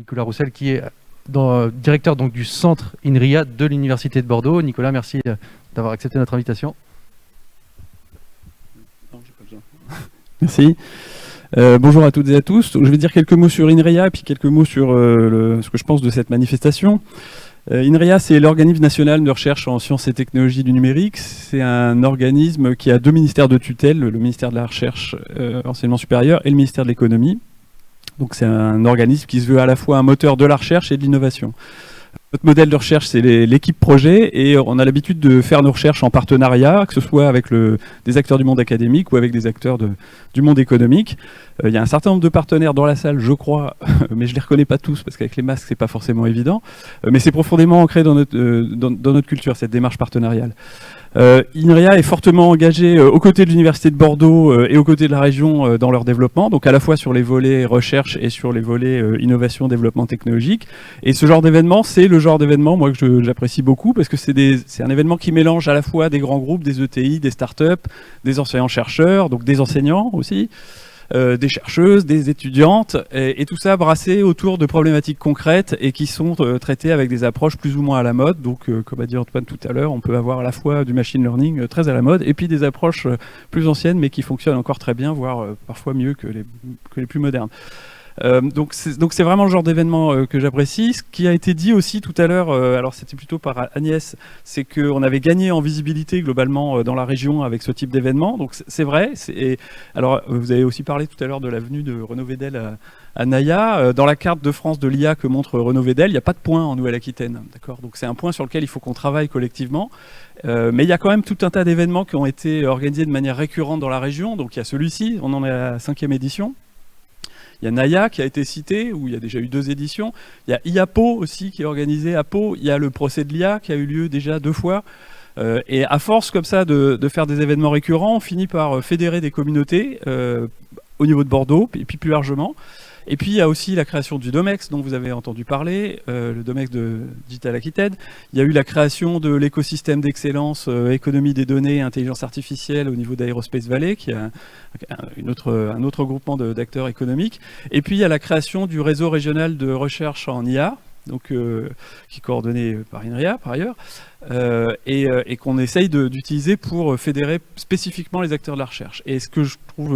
Nicolas Roussel, qui est directeur donc, du centre INRIA de l'Université de Bordeaux. Nicolas, merci d'avoir accepté notre invitation. Non, j'ai pas besoin. Merci. Bonjour à toutes et à tous. Je vais dire quelques mots sur INRIA et puis quelques mots sur ce que je pense de cette manifestation. INRIA, c'est l'organisme national de recherche en sciences et technologies du numérique. C'est un organisme qui a 2 ministères de tutelle, le ministère de la Recherche, enseignement supérieur, et le ministère de l'Économie. Donc c'est un organisme qui se veut à la fois un moteur de la recherche et de l'innovation. Notre modèle de recherche, c'est l'équipe projet, et on a l'habitude de faire nos recherches en partenariat, que ce soit avec des acteurs du monde académique ou avec des acteurs du monde économique. Il y a un certain nombre de partenaires dans la salle, je crois, mais je ne les reconnais pas tous, parce qu'avec les masques, c'est pas forcément évident. Mais c'est profondément ancré dans notre culture, cette démarche partenariale. INRIA est fortement engagé aux côtés de l'Université de Bordeaux et aux côtés de la région dans leur développement, donc à la fois sur les volets recherche et sur les volets innovation, développement technologique. Et ce genre d'événement, c'est le genre d'événement moi que j'apprécie beaucoup, parce que c'est un événement qui mélange à la fois des grands groupes, des ETI, des startups, des enseignants-chercheurs, donc des enseignants aussi, des chercheuses, des étudiantes, et tout ça brassé autour de problématiques concrètes et qui sont traitées avec des approches plus ou moins à la mode. Donc, comme a dit Antoine tout à l'heure, on peut avoir à la fois du machine learning très à la mode et puis des approches plus anciennes mais qui fonctionnent encore très bien, voire parfois mieux que les plus modernes. Donc c'est vraiment le genre d'événement que j'apprécie. Ce qui a été dit aussi tout à l'heure, alors c'était plutôt par Agnès, c'est qu'on avait gagné en visibilité globalement dans la région avec ce type d'événement. Donc c'est vrai. Alors vous avez aussi parlé tout à l'heure de la venue de Renaud Vedel à Naya. Dans la carte de France de l'IA que montre Renaud Vedel, il n'y a pas de point en Nouvelle-Aquitaine. D'accord. Donc c'est un point sur lequel il faut qu'on travaille collectivement. Mais il y a quand même tout un tas d'événements qui ont été organisés de manière récurrente dans la région. Donc il y a celui-ci, on en est à la 5e édition. Il y a Naya qui a été cité, où il y a déjà eu 2 éditions. Il y a IAPO aussi qui est organisé à Pau. Il y a le procès de l'IA qui a eu lieu déjà 2 fois. Et à force comme ça de faire des événements récurrents, on finit par fédérer des communautés au niveau de Bordeaux, et puis plus largement. Et puis il y a aussi la création du Domex dont vous avez entendu parler, le Domex de Digital Aquitaine. Il y a eu la création de l'écosystème d'excellence économie des données et intelligence artificielle au niveau d'Aerospace Valley, qui est un autre groupement d'acteurs économiques. Et puis il y a la création du réseau régional de recherche en IA, donc, qui est coordonné par INRIA par ailleurs, et qu'on essaye d'utiliser pour fédérer spécifiquement les acteurs de la recherche. Et ce que je trouve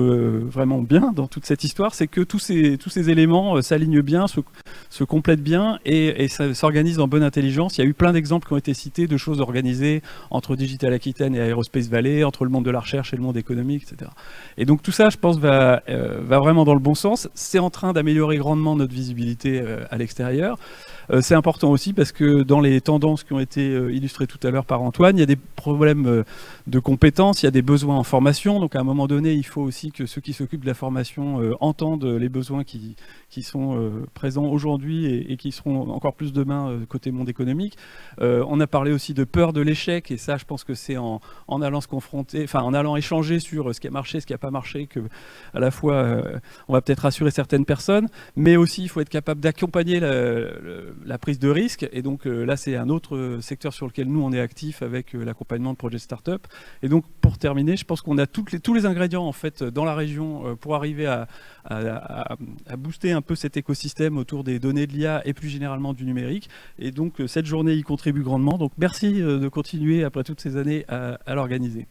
vraiment bien dans toute cette histoire, c'est que tous ces éléments s'alignent bien, se complètent bien et s'organisent en bonne intelligence. Il y a eu plein d'exemples qui ont été cités de choses organisées entre Digital Aquitaine et Aerospace Valley, entre le monde de la recherche et le monde économique, etc. Et donc tout ça, je pense, va vraiment dans le bon sens. C'est en train d'améliorer grandement notre visibilité à l'extérieur. C'est important aussi parce que dans les tendances qui ont été illustrées tout à l'heure par Antoine, il y a des problèmes de compétences, il y a des besoins en formation. Donc à un moment donné, il faut aussi que ceux qui s'occupent de la formation entendent les besoins qui sont présents aujourd'hui et qui seront encore plus demain côté monde économique. On a parlé aussi de peur de l'échec, et ça, je pense que c'est en allant se confronter, enfin en allant échanger sur ce qui a marché, ce qui n'a pas marché, que à la fois on va peut-être rassurer certaines personnes, mais aussi il faut être capable d'accompagner la prise de risque. Et donc là, c'est un autre secteur sur lequel nous on est actif avec l'accompagnement de projets start-up. Et donc pour terminer, je pense qu'on a tous les ingrédients en fait dans la région pour arriver à booster un peu cet écosystème autour des données de l'IA et plus généralement du numérique. Et donc cette journée y contribue grandement. Donc merci de continuer après toutes ces années à l'organiser.